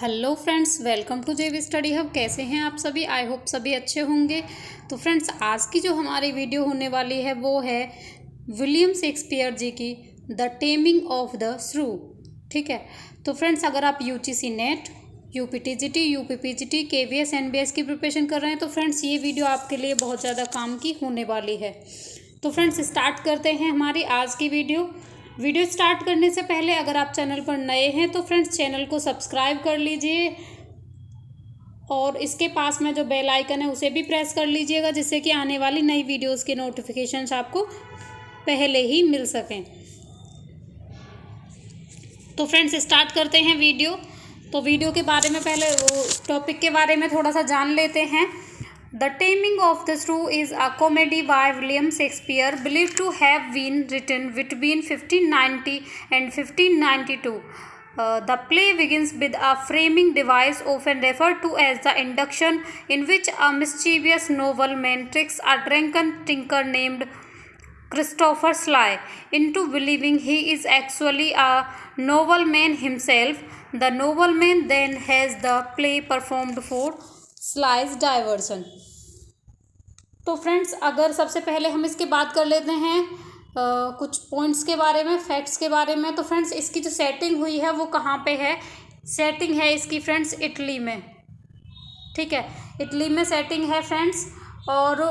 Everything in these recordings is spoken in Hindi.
हेलो फ्रेंड्स, वेलकम टू जेवी स्टडी हब। कैसे हैं आप सभी? आई होप सभी अच्छे होंगे। तो फ्रेंड्स, आज की जो हमारी वीडियो होने वाली है वो है विलियम शेक्सपियर जी की द टेमिंग ऑफ द श्रू। ठीक है। तो फ्रेंड्स, अगर आप UGC NET, UPTGT, UPPGT, KVS, NBS की प्रिपरेशन कर रहे हैं तो फ्रेंड्स ये वीडियो आपके लिए बहुत ज़्यादा काम की होने वाली है। तो फ्रेंड्स, स्टार्ट करते हैं हमारी आज की वीडियो स्टार्ट करने से पहले अगर आप चैनल पर नए हैं तो फ्रेंड्स चैनल को सब्सक्राइब कर लीजिए और इसके पास में जो बेल आइकन है उसे भी प्रेस कर लीजिएगा, जिससे कि आने वाली नई वीडियोस के नोटिफिकेशंस आपको पहले ही मिल सकें। तो फ्रेंड्स, स्टार्ट करते हैं वीडियो। तो वीडियो के बारे में पहले टॉपिक के बारे में थोड़ा सा जान लेते हैं। The Taming of the Shrew is a comedy by William Shakespeare, believed to have been written between 1590 and 1592. The play begins with a framing device often referred to as the induction, in which a mischievous nobleman tricks a drunken tinker named Christopher Sly into believing he is actually a nobleman himself. The nobleman then has the play performed for Sly's diversion. तो फ्रेंड्स, अगर सबसे पहले हम इसकी बात कर लेते हैं कुछ पॉइंट्स के बारे में, फैक्ट्स के बारे में। तो फ्रेंड्स, इसकी जो सेटिंग हुई है वो कहाँ पे है? सेटिंग है इसकी फ्रेंड्स इटली में। ठीक है, इटली में सेटिंग है फ्रेंड्स। और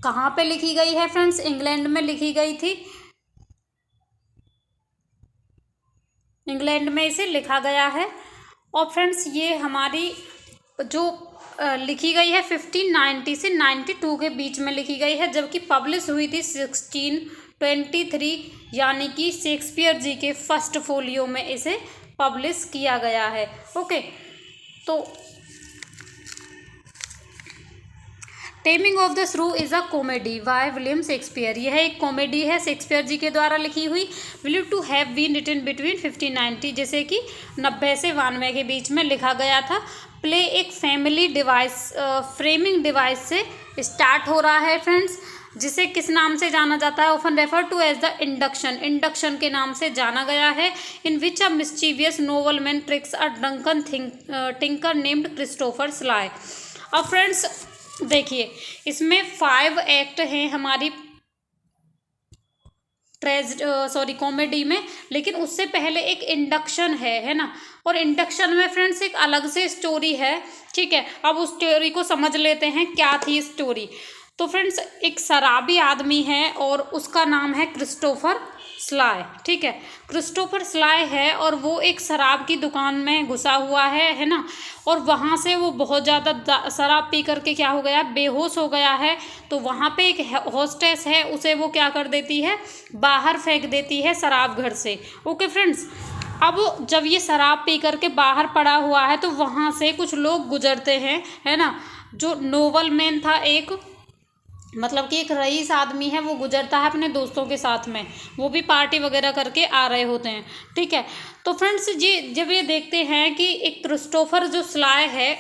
कहाँ पे लिखी गई है फ्रेंड्स? इंग्लैंड में लिखी गई थी। इंग्लैंड में इसे लिखा गया है। और फ्रेंड्स, ये हमारी जो लिखी गई है 1590 से 92 के बीच में लिखी गई है, जबकि पब्लिश हुई थी 1623, यानी कि शेक्सपियर जी के फर्स्ट फोलियो में इसे पब्लिश किया गया है। ओके। तो टेमिंग ऑफ द श्रू is a comedy by William Shakespeare. यह एक कॉमेडी है, शेक्सपियर जी के द्वारा लिखी हुई। Believe to have been written between 1590, जैसे कि 90 से 92 के बीच में लिखा गया था। प्ले एक फैमिली डिवाइस फ्रेमिंग डिवाइस से स्टार्ट हो रहा है फ्रेंड्स, जिसे किस नाम से जाना जाता है? Often refer to as the induction, induction के नाम से जाना गया है। In which a mischievous nobleman tricks a drunken tinker named Christopher Sly. अब फ्रेंड्स देखिए, इसमें 5 एक्ट हैं हमारी कॉमेडी में, लेकिन उससे पहले एक इंडक्शन है ना। और इंडक्शन में फ्रेंड्स एक अलग से स्टोरी है। ठीक है, अब उस स्टोरी को समझ लेते हैं, क्या थी स्टोरी। तो फ्रेंड्स, एक शराबी आदमी है और उसका नाम है क्रिस्टोफर स्लाई। ठीक है, क्रिस्टोफर स्लाई है और वो एक शराब की दुकान में घुसा हुआ है ना। और वहाँ से वो बहुत ज़्यादा शराब पी करके क्या हो गया? बेहोश हो गया है। तो वहाँ पे एक होस्टेस है, उसे वो क्या कर देती है? बाहर फेंक देती है शराब घर से। ओके फ्रेंड्स, अब जब ये शराब पी करके बाहर पड़ा हुआ है तो वहाँ से कुछ लोग गुजरते हैं, है ना। जो नोबल मैन था, एक मतलब कि एक रईस आदमी है, वो गुजरता है अपने दोस्तों के साथ में, वो भी पार्टी वगैरह करके आ रहे होते हैं। ठीक है। तो फ्रेंड्स, ये जब ये देखते हैं कि एक क्रिस्टोफर जो स्लाई है,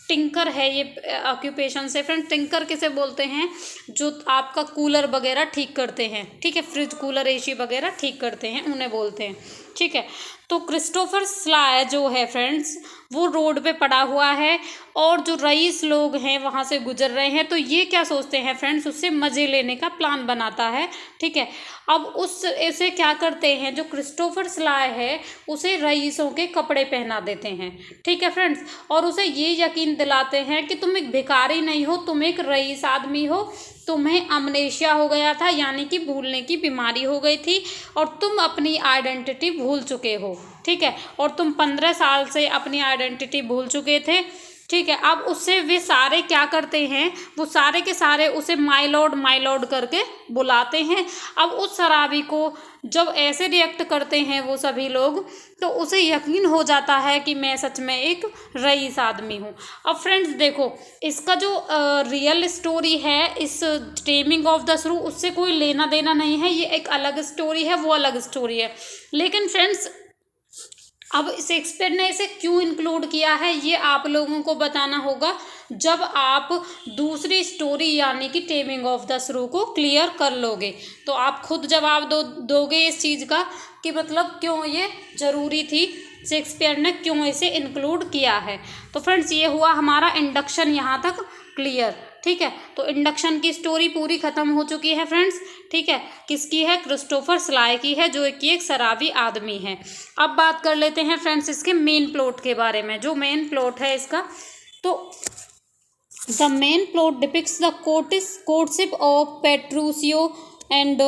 टिंकर है ये ऑक्यूपेशन से। फ्रेंड, टिंकर किसे बोलते हैं? जो आपका कूलर वगैरह ठीक करते हैं। ठीक है, फ्रिज, कूलर, एसी वगैरह ठीक करते हैं, उन्हें बोलते हैं। ठीक है। तो क्रिस्टोफर स्लाई जो है फ्रेंड्स, वो रोड पे पड़ा हुआ है और जो रईस लोग हैं वहाँ से गुजर रहे हैं। तो ये क्या सोचते हैं फ्रेंड्स? उससे मज़े लेने का प्लान बनाता है। ठीक है। अब उस ऐसे क्या करते हैं, जो क्रिस्टोफर स्लाई है उसे रईसों के कपड़े पहना देते हैं। ठीक है फ्रेंड्स, और उसे ये यकीन दिलाते हैं कि तुम एक भिखारी नहीं हो, तुम एक रईस आदमी हो, तुम्हें अमनेशिया हो गया था, यानी कि भूलने की बीमारी हो गई थी, और तुम अपनी आइडेंटिटी भूल चुके हो। ठीक है, और तुम 15 साल से अपनी आइडेंटिटी भूल चुके थे। ठीक है। अब उससे वे सारे क्या करते हैं? वो सारे के सारे उसे माय लॉर्ड करके बुलाते हैं। अब उस शराबी को जब ऐसे रिएक्ट करते हैं वो सभी लोग, तो उसे यकीन हो जाता है कि मैं सच में एक रईस आदमी हूँ। अब फ्रेंड्स देखो, इसका जो रियल स्टोरी है इस टेमिंग ऑफ द श्रू, उससे कोई लेना देना नहीं है। ये एक अलग स्टोरी है, वो अलग स्टोरी है। लेकिन फ्रेंड्स, अब शेक्सपियर ने इसे क्यों इंक्लूड किया है ये आप लोगों को बताना होगा, जब आप दूसरी स्टोरी यानी कि टेमिंग ऑफ द श्रू को क्लियर कर लोगे तो आप खुद जवाब दोगे इस चीज़ का कि मतलब क्यों ये ज़रूरी थी शेक्सपियर ने क्यों इसे इंक्लूड किया है। तो फ्रेंड्स ये हुआ हमारा इंडक्शन यहाँ तक क्लियर। ठीक है, तो इंडक्शन की स्टोरी पूरी खत्म हो चुकी है फ्रेंड्स। ठीक है, किसकी है, क्रिस्टोफर स्लाय की है, जो कि एक शराबी आदमी है। अब बात कर लेते हैं फ्रेंड्स इसके मेन प्लॉट के बारे में। जो मेन प्लॉट है इसका, तो the main plot depicts the courtship of Petruchio and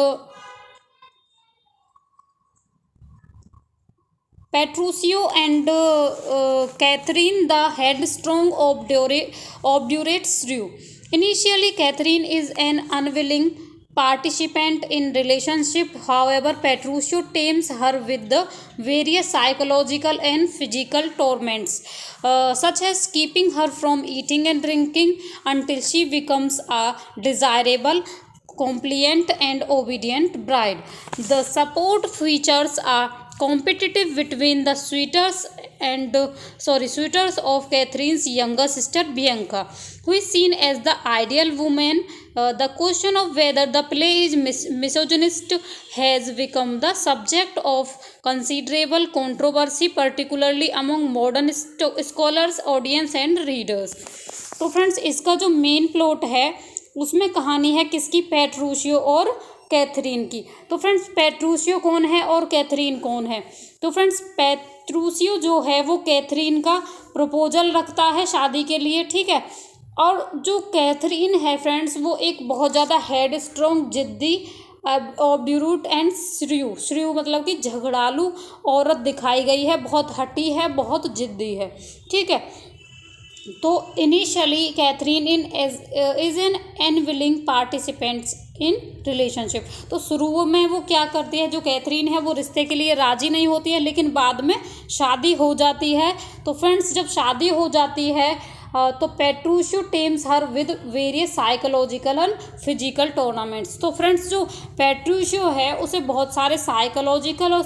Catherine, the headstrong, obdurate shrew. Initially, Catherine is an unwilling participant in relationship. However, Petruchio tames her with the various psychological and physical torments, such as keeping her from eating and drinking until she becomes a desirable, compliant and obedient bride. The support features are competitive between the suitors of Catherine's younger sister Bianca, who is seen as the ideal woman. The question of whether the play is misogynist has become the subject of considerable controversy, particularly among modern scholars, audience and readers. तो फ्रेंड्स इसका जो मेन प्लॉट है उसमें कहानी है किसकी, पेट्रूशियो और कैथरीन की। तो फ्रेंड्स पेट्रूशियो कौन है और कैथरीन कौन है। तो फ्रेंड्स पेट्रूशियो जो है वो कैथरीन का प्रपोजल रखता है शादी के लिए। ठीक है, और जो कैथरीन है फ्रेंड्स वो एक बहुत ज़्यादा हेड स्ट्रॉन्ग, जिद्दी, ऑब्ड्यूरेट एंड श्रीयू मतलब कि झगड़ालू औरत दिखाई गई है, बहुत हठी है, बहुत जिद्दी है। ठीक है, तो initially Catherine is an unwilling participants in relationship. तो शुरू में वो क्या करती है, जो कैथरीन है वो रिश्ते के लिए राजी नहीं होती है, लेकिन बाद में शादी हो जाती है। तो फ्रेंड्स जब शादी हो जाती है तो Petruchio tames her with various psychological and physical tournaments. तो फ्रेंड्स जो पेट्रूशियो है उसे बहुत सारे साइकोलॉजिकल और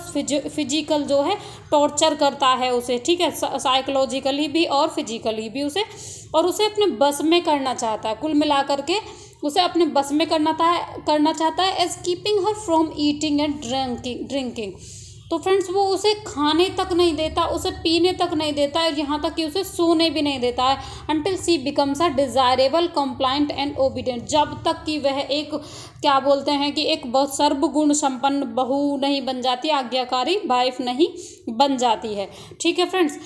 फिजिकल जो है टॉर्चर करता है उसे। ठीक है, साइकोलॉजिकली भी और फिजिकली भी उसे, और उसे अपने बस में करना चाहता है। कुल मिलाकर के उसे अपने बस में करना चाहता है as keeping her from eating and drinking. तो फ्रेंड्स वो उसे खाने तक नहीं देता, उसे पीने तक नहीं देता है, यहाँ तक कि उसे सोने भी नहीं देता है। Until she becomes a desirable, compliant and obedient, जब तक कि वह एक क्या बोलते हैं कि एक बहुत सर्वगुण संपन्न बहू नहीं बन जाती, आज्ञाकारी वाइफ नहीं बन जाती है। ठीक है फ्रेंड्स,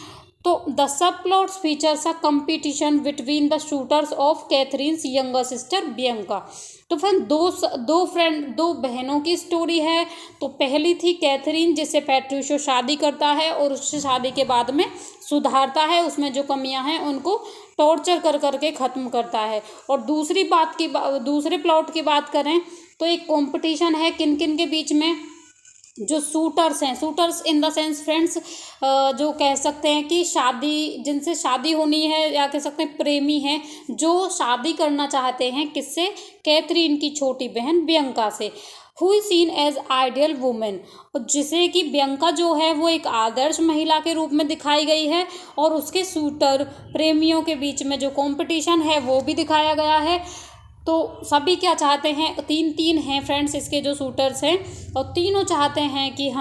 तो the sub plots features a competition between the shooters of Catherine's younger sister Bianca. तो फ्रेंड दो बहनों की स्टोरी है। तो पहली थी कैथरीन जिससे पेट्रूशियो शादी करता है और उससे शादी के बाद में सुधारता है, उसमें जो कमियां हैं उनको टॉर्चर कर करके ख़त्म करता है। और दूसरे प्लॉट की बात करें तो एक कंपटीशन है किन किन के बीच में, जो सूटर्स हैं, suitors in the sense friends जो कह सकते हैं कि जिनसे शादी होनी है, या कह सकते हैं प्रेमी हैं जो शादी करना चाहते हैं किससे, कैथरीन की छोटी बहन बियंका से, who is seen as ideal women, जिसे कि बियंका जो है वो एक आदर्श महिला के रूप में दिखाई गई है। और उसके सूटर प्रेमियों के बीच में जो कंपटीशन है वो भी दिखाया गया है। तो सभी क्या चाहते हैं, तीन हैं फ्रेंड्स इसके जो सूटर्स हैं, और तीनों चाहते हैं कि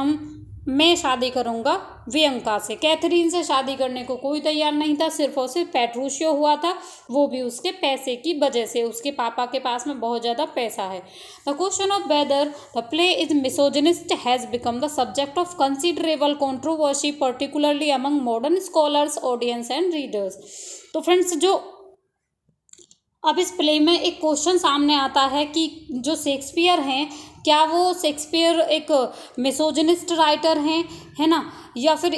मैं शादी करूंगा बियंका से। कैथरीन से शादी करने को कोई तैयार नहीं था, सिर्फ और सिर्फ पेट्रूशियो हुआ था, वो भी उसके पैसे की वजह से, उसके पापा के पास में बहुत ज़्यादा पैसा है। The question of whether the play is misogynist has become the subject of considerable controversy, particularly among modern scholars, audience and readers. तो फ्रेंड्स जो अब इस प्ले में एक क्वेश्चन सामने आता है कि जो शेक्सपियर हैं क्या वो शेक्सपियर एक मिसोजिनिस्ट राइटर हैं, है ना, या फिर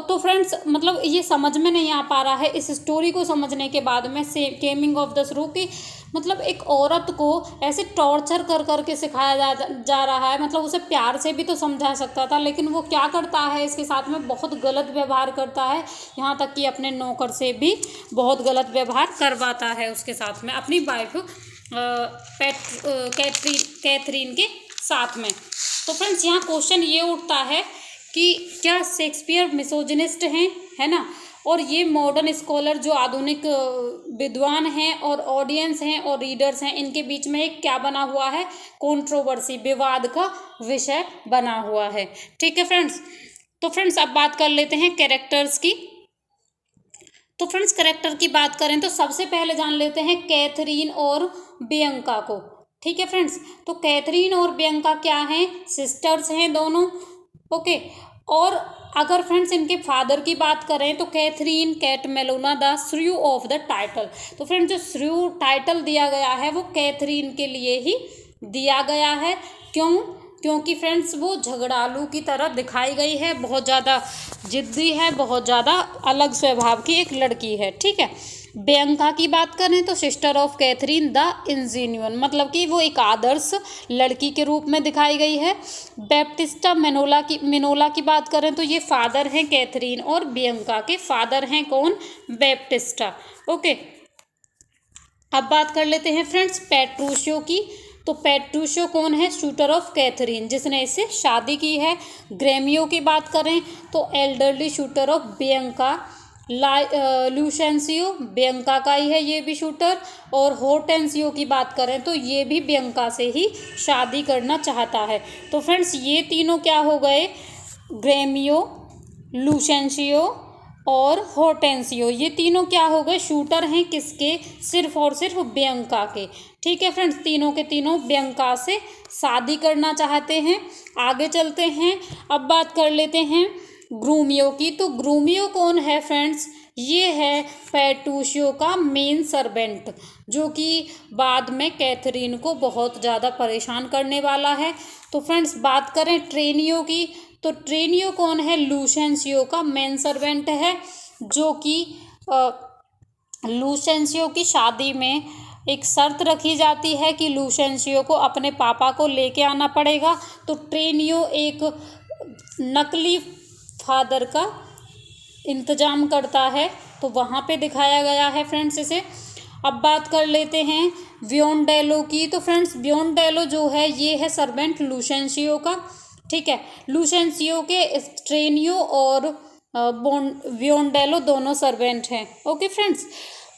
तो फ्रेंड्स मतलब ये समझ में नहीं आ पा रहा है इस स्टोरी को समझने के बाद में केमिंग ऑफ द श्रू की, मतलब एक औरत को ऐसे टॉर्चर कर करके सिखाया जा रहा है। मतलब उसे प्यार से भी तो समझा सकता था, लेकिन वो क्या करता है इसके साथ में बहुत गलत व्यवहार करता है, यहाँ तक कि अपने नौकर से भी बहुत गलत व्यवहार करवाता है उसके साथ में, अपनी वाइफ कैथरीन के साथ में। तो फ्रेंड्स यहाँ क्वेश्चन ये उठता है कि क्या शेक्सपियर मिसोजिनिस्ट हैं, है ना, और ये मॉडर्न स्कॉलर जो आधुनिक विद्वान हैं और ऑडियंस हैं और रीडर्स हैं, इनके बीच में एक क्या बना हुआ है, कंट्रोवर्सी, विवाद का विषय बना हुआ है। ठीक है फ्रेंड्स, तो फ्रेंड्स अब बात कर लेते हैं कैरेक्टर्स की। तो फ्रेंड्स कैरेक्टर की बात करें तो सबसे पहले जान लेते हैं कैथरीन और बियंका को। ठीक है फ्रेंड्स, तो कैथरीन और बियंका क्या हैं, सिस्टर्स हैं दोनों। ओके, और अगर फ्रेंड्स इनके फादर की बात करें तो कैथरीन कैट मेलोना द श्रू ऑफ द टाइटल। तो फ्रेंड्स जो श्रू टाइटल दिया गया है वो कैथरीन के लिए ही दिया गया है। क्यों? क्योंकि फ्रेंड्स वो झगड़ालू की तरह दिखाई गई है, बहुत ज़्यादा जिद्दी है, बहुत ज़्यादा अलग स्वभाव की एक लड़की है। ठीक है, बियंका की बात करें तो सिस्टर ऑफ कैथरीन द इंजीनियन, मतलब कि वो एक आदर्श लड़की के रूप में दिखाई गई है। बैप्टिस्टा मिनोला की बात करें तो ये फादर हैं कैथरीन, और बियंका के फादर हैं कौन, बैप्टिस्टा। ओके, अब बात कर लेते हैं फ्रेंड्स पेट्रूशियो की। तो पेट्रूशियो कौन है, शूटर ऑफ कैथरीन, जिसने इससे शादी की है। ग्रेमियो की बात करें तो elderly suitor of Bianca. Lucentio Bianca का ही है, ये भी शूटर। और होर्टेंसियो की बात करें तो ये भी बियंका से ही शादी करना चाहता है। तो फ्रेंड्स ये तीनों क्या हो गए, ग्रेमियो, लूसेंसियो और होर्टेंसियो, ये तीनों क्या हो गए, शूटर हैं किसके, सिर्फ और सिर्फ बियंका के। ठीक है फ्रेंड्स, तीनों के तीनों बियंका से शादी करना चाहते हैं। आगे चलते हैं, अब बात कर लेते हैं ग्रूमियो की। तो ग्रूमियो कौन है फ्रेंड्स, ये है पेट्रूशियो का मेन सर्वेंट, जो कि बाद में कैथरीन को बहुत ज़्यादा परेशान करने वाला है। तो फ्रेंड्स बात करें ट्रेनियो की, तो ट्रेनियो कौन है, लूसेंसियो का मेन सर्वेंट है, जो कि लूसेंसियो की शादी में एक शर्त रखी जाती है कि लूसेंसियो को अपने पापा को लेके आना पड़ेगा। तो ट्रेनियो एक नकली फादर का इंतजाम करता है, तो वहाँ पे दिखाया गया है फ्रेंड्स इसे। अब बात कर लेते हैं बियोंडेलो की। तो फ्रेंड्स बियोंडेलो जो है ये है सर्वेंट लूसेंसियो का। ठीक है, लूसेंसियो के ट्रेनियो और बियोंडेलो दोनों सर्वेंट हैं। ओके फ्रेंड्स,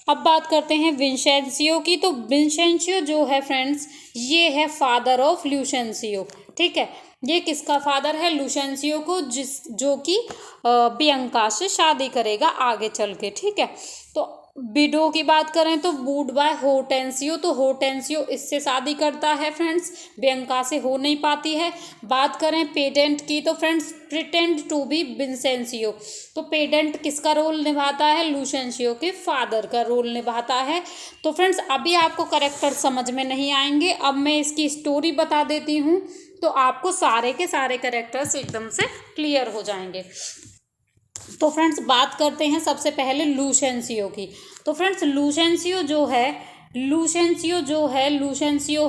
अब बात करते हैं विंसेंसियो की। तो विंसेंसियो जो है फ्रेंड्स ये है फादर ऑफ लूसेंसियो। ठीक है, ये किसका फादर है, लूसेंसियो को, जो कि बियंका से शादी करेगा आगे चल के। ठीक है, तो विडो की बात करें तो वूड बाय होर्टेंसियो। तो होर्टेंसियो इससे शादी करता है फ्रेंड्स, बियंका से हो नहीं पाती है। बात करें पेडेंट की तो फ्रेंड्स प्रिटेंड टू बी विंसेंसियो। तो पेडेंट किसका रोल निभाता है, लूसेंसियो के फादर का रोल निभाता है। तो फ्रेंड्स अभी आपको कैरेक्टर समझ में नहीं आएंगे, अब मैं इसकी स्टोरी बता देती हूँ, तो आपको सारे के सारे कैरेक्टर्स एकदम से क्लियर हो जाएंगे। तो फ्रेंड्स बात करते हैं सबसे पहले लूसेंसियो की। तो फ्रेंड्स लूसेंसियो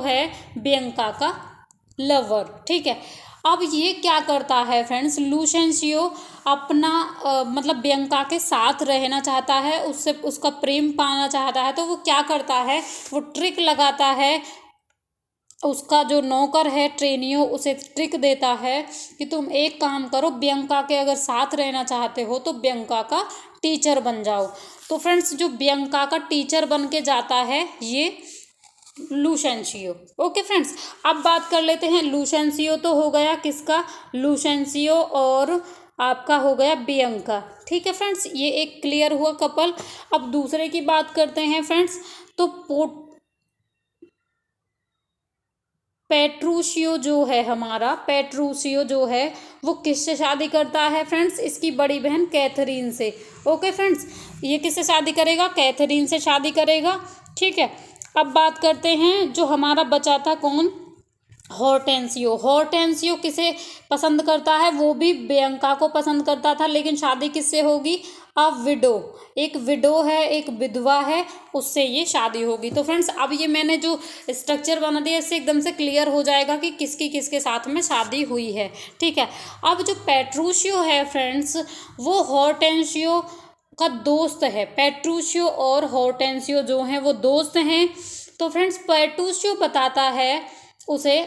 है बियंका का लवर। ठीक है, अब ये क्या करता है फ्रेंड्स, लूसेंसियो अपना मतलब बियंका के साथ रहना चाहता है, उससे उसका प्रेम पाना चाहता है। तो वो क्या करता है, वो ट्रिक लगाता है, उसका जो नौकर है ट्रेनियो उसे ट्रिक देता है कि तुम एक काम करो, बियंका के अगर साथ रहना चाहते हो तो बियंका का टीचर बन जाओ। तो फ्रेंड्स जो बियंका का टीचर बन के जाता है ये लूसेंसियो। ओके फ्रेंड्स, अब बात कर लेते हैं लूसेंसियो तो हो गया किसका, लूसेंसियो और आपका हो गया बियंका। ठीक है फ्रेंड्स, ये एक क्लियर हुआ कपल। अब दूसरे की बात करते हैं फ्रेंड्स, तो पेट्रूशियो जो है वो किससे शादी करता है फ्रेंड्स, इसकी बड़ी बहन कैथरीन से। ओके फ्रेंड्स, ये किससे शादी करेगा, कैथरीन से शादी करेगा। ठीक है, अब बात करते हैं जो हमारा बचा था कौन, हॉर्टेंसियो किसे पसंद करता है, वो भी बियंका को पसंद करता था, लेकिन शादी किससे होगी, अब एक विडो है, एक विधवा है, उससे ये शादी होगी। तो फ्रेंड्स अब ये मैंने जो स्ट्रक्चर बना दिया इससे एकदम से क्लियर हो जाएगा कि किसकी किसके साथ में शादी हुई है। ठीक है, अब जो पेट्रूशियो है फ्रेंड्स वो हॉर्टेंसियो का दोस्त है। पेट्रूशियो और हॉर्टेंसियो जो हैं वो दोस्त हैं। तो फ्रेंड्स पेट्रूशियो बताता है उसे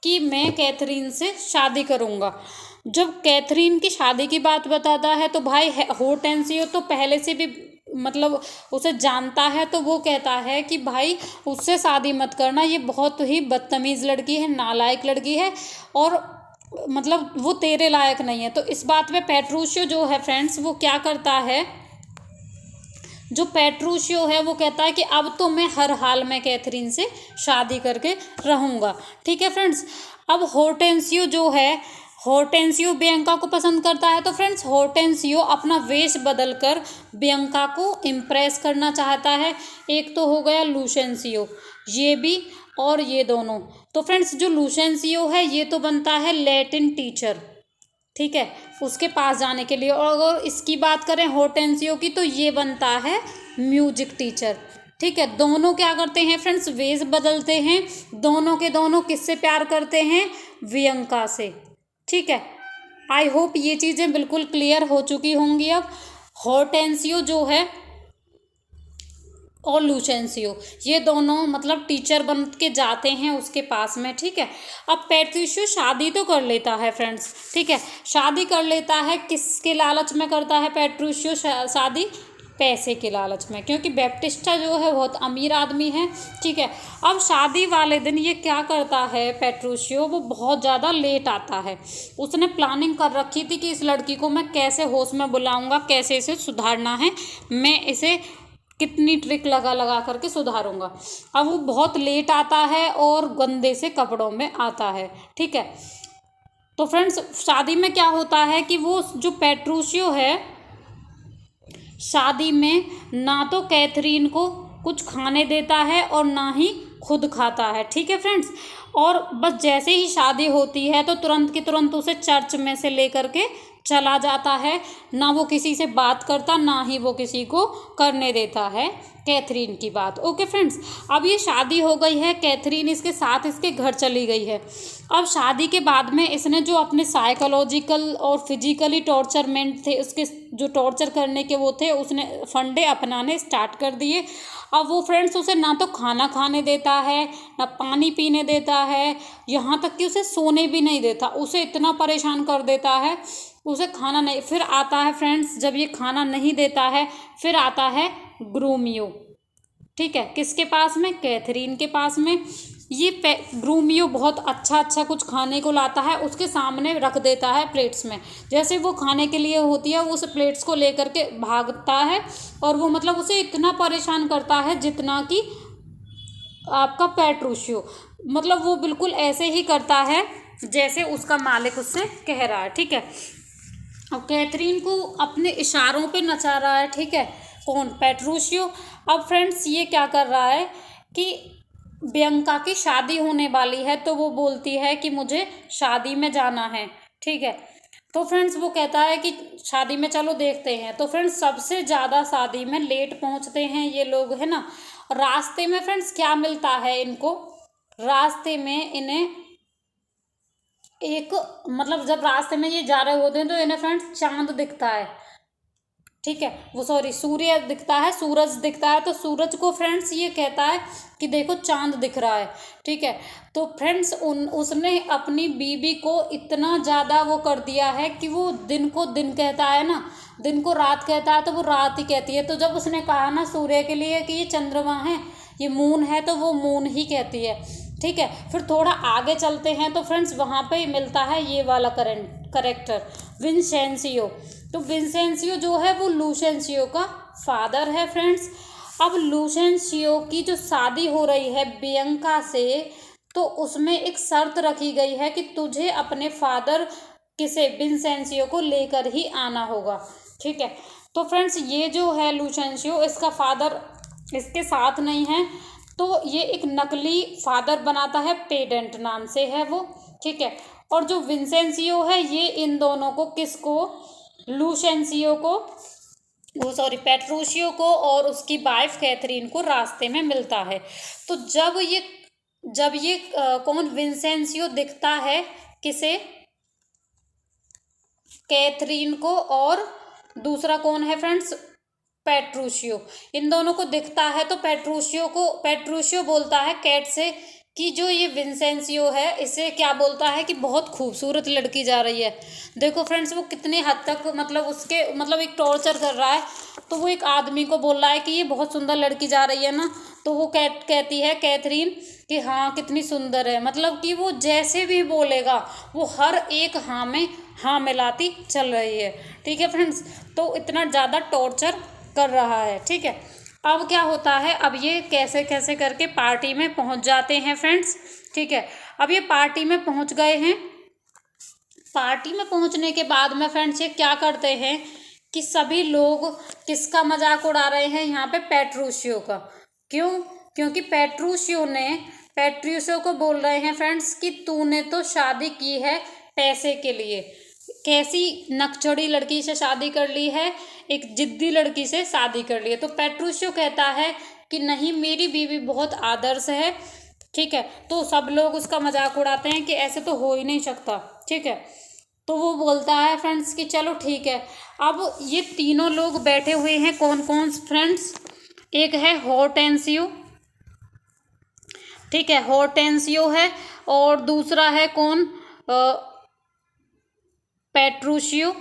कि मैं कैथरीन से शादी करूँगा। जब कैथरीन की शादी की बात बताता है तो भाई हॉर्टेंसियो तो पहले से भी मतलब उसे जानता है, तो वो कहता है कि भाई उससे शादी मत करना, ये बहुत ही बदतमीज़ लड़की है, नालायक लड़की है, और मतलब वो तेरे लायक नहीं है। तो इस बात पे पेट्रूशियो जो है फ्रेंड्स वो क्या करता है, जो पेट्रूशियो है वो कहता है कि अब तो मैं हर हाल में कैथरीन से शादी करके रहूँगा। ठीक है फ्रेंड्स। अब हॉर्टेंसियो जो है, हॉर्टेंसियो बियंका को पसंद करता है। तो फ्रेंड्स हॉर्टेंसियो अपना वेश बदल कर बियंका को इम्प्रेस करना चाहता है। एक तो हो गया लुसेंसियो, ये भी और ये दोनों। तो फ्रेंड्स जो लुसेंसियो है ये तो बनता है लैटिन टीचर, ठीक है, उसके पास जाने के लिए। और अगर इसकी बात करें हॉर्टेंसियो की तो ये बनता है म्यूजिक टीचर। ठीक है, दोनों क्या करते हैं फ्रेंड्स, वेश बदलते हैं। दोनों के दोनों किससे प्यार करते हैं, बियंका से। ठीक है, आई होप ये चीज़ें बिल्कुल क्लियर हो चुकी होंगी। अब हॉर्टेंसियो जो है और लुसेंसियो ये दोनों मतलब टीचर बन के जाते हैं उसके पास में। ठीक है, अब पेट्रिशियो शादी तो कर लेता है फ्रेंड्स। ठीक है, शादी कर लेता है, किसके लालच में करता है पेट्रिशियो शादी, पैसे के लालच में, क्योंकि बैप्टिस्टा जो है बहुत अमीर आदमी है। ठीक है, अब शादी वाले दिन ये क्या करता है पेट्रिशियो, वो बहुत ज़्यादा लेट आता है। उसने प्लानिंग कर रखी थी कि इस लड़की को मैं कैसे होश में बुलाऊंगा, कैसे इसे सुधारना है, मैं इसे कितनी ट्रिक लगा लगा करके सुधारूंगा। अब वो बहुत लेट आता है और गंदे से कपड़ों में आता है। ठीक है, तो फ्रेंड्स शादी में क्या होता है कि वो जो पेट्रूशियो है शादी में ना तो कैथरीन को कुछ खाने देता है और ना ही खुद खाता है। ठीक है फ्रेंड्स, और बस जैसे ही शादी होती है तो तुरंत की तुरंत उसे चर्च में से लेकर के चला जाता है। ना वो किसी से बात करता, ना ही वो किसी को करने देता है कैथरीन की बात। ओके फ्रेंड्स, अब ये शादी हो गई है, कैथरीन इसके साथ इसके घर चली गई है। अब शादी के बाद में इसने जो अपने साइकोलॉजिकल और फिजिकली टॉर्चरमेंट थे, उसके जो टॉर्चर करने के वो थे, उसने फंडे अपनाने स्टार्ट कर दिए। अब वो फ्रेंड्स उसे ना तो खाना खाने देता है, ना पानी पीने देता है, यहाँ तक कि उसे सोने भी नहीं देता। उसे इतना परेशान कर देता है, उसे खाना नहीं। फिर आता है फ्रेंड्स, जब ये खाना नहीं देता है फिर आता है ग्रूमियो। ठीक है, किसके पास में, कैथरीन के पास में। ये ग्रूमियो बहुत अच्छा अच्छा कुछ खाने को लाता है, उसके सामने रख देता है प्लेट्स में। जैसे वो खाने के लिए होती है वो उस प्लेट्स को लेकर के भागता है, और वो मतलब उसे इतना परेशान करता है जितना कि आपका पेट्रूशियो, मतलब वो बिल्कुल ऐसे ही करता है जैसे उसका मालिक उससे कह रहा है। ठीक है, अब कैथरीन को अपने इशारों पे नचा रहा है। ठीक है, कौन, पेट्रूशियो। अब फ्रेंड्स ये क्या कर रहा है कि बियंका की शादी होने वाली है, तो वो बोलती है कि मुझे शादी में जाना है। ठीक है, तो फ्रेंड्स वो कहता है कि शादी में चलो देखते हैं। तो फ्रेंड्स सबसे ज़्यादा शादी में लेट पहुंचते हैं ये लोग, है ना। रास्ते में फ्रेंड्स क्या मिलता है इनको, रास्ते में इन्हें एक मतलब जब रास्ते में ये जा रहे होते हैं तो इन्हें फ्रेंड्स चांद दिखता है। ठीक है, वो सॉरी सूर्य दिखता है, सूरज दिखता है। तो सूरज को फ्रेंड्स ये कहता है कि देखो चांद दिख रहा है। ठीक है, तो फ्रेंड्स उसने अपनी बीवी को इतना ज़्यादा वो कर दिया है कि वो दिन को दिन कहता है ना, दिन को रात कहता है तो वो रात ही कहती है। तो जब उसने कहा ना सूर्य के लिए कि ये चंद्रमा है, ये मून है, तो वो मून ही कहती है। ठीक है, फिर थोड़ा आगे चलते हैं तो फ्रेंड्स वहाँ पे मिलता है ये वाला करेक्टर विंसेंसियो। तो विंसेंसियो जो है वो लुसेंसियो का फादर है फ्रेंड्स। अब लुसेंसियो की जो शादी हो रही है बियंका से, तो उसमें एक शर्त रखी गई है कि तुझे अपने फादर किसे, विंसेंसियो को लेकर ही आना होगा। ठीक है, तो फ्रेंड्स ये जो है लुसेंसियो, इसका फादर इसके साथ नहीं है, तो ये एक नकली फादर बनाता है, पेडेंट नाम से है वो। ठीक है, और जो विंसेंसियो है ये इन दोनों को, किसको, लुसेंसियो को, वो सॉरी पेट्रूशियो को और उसकी वाइफ कैथरीन को रास्ते में मिलता है। तो जब ये कौन, विंसेंसियो दिखता है किसे, कैथरीन को, और दूसरा कौन है फ्रेंड्स, पेट्रूशियो, इन दोनों को दिखता है। तो पेट्रूशियो बोलता है कैट से कि जो ये विंसेंसियो है इसे क्या बोलता है कि बहुत खूबसूरत लड़की जा रही है। देखो फ्रेंड्स वो कितने हद तक मतलब उसके मतलब एक टॉर्चर कर रहा है। तो वो एक आदमी को बोल रहा है कि ये बहुत सुंदर लड़की जा रही है ना, तो वो कहती है कैथरीन कि हाँ कितनी सुंदर है, मतलब कि वो जैसे भी बोलेगा वो हर एक हाँ में हाँ मिलाती चल रही है। ठीक है फ्रेंड्स, तो इतना ज़्यादा टॉर्चर कर रहा है। ठीक है, अब क्या होता है, अब ये कैसे कैसे करके पार्टी में पहुंच जाते हैं फ्रेंड्स। ठीक है, अब ये पार्टी में पहुंच गए हैं। पार्टी में पहुंचने के बाद में फ्रेंड्स ये क्या करते हैं कि सभी लोग किसका मजाक उड़ा रहे हैं यहाँ पे, पेट्रूशियो का। क्यों? क्योंकि पेट्रूशियो को बोल रहे हैं फ्रेंड्स कि तूने तो शादी की है पैसे के लिए, कैसी नकचड़ी लड़की से शादी कर ली है, एक जिद्दी लड़की से शादी कर ली है। तो पेट्रूशियो कहता है कि नहीं, मेरी बीवी बहुत आदर्श है। ठीक है, तो सब लोग उसका मजाक उड़ाते हैं कि ऐसे तो हो ही नहीं सकता। ठीक है, तो वो बोलता है फ्रेंड्स कि चलो ठीक है। अब ये तीनों लोग बैठे हुए हैं, कौन कौन फ्रेंड्स, एक है हॉर्टेंसियो। ठीक है, हॉर्टेंसियो है, और दूसरा है कौन, पेट्रूशियो।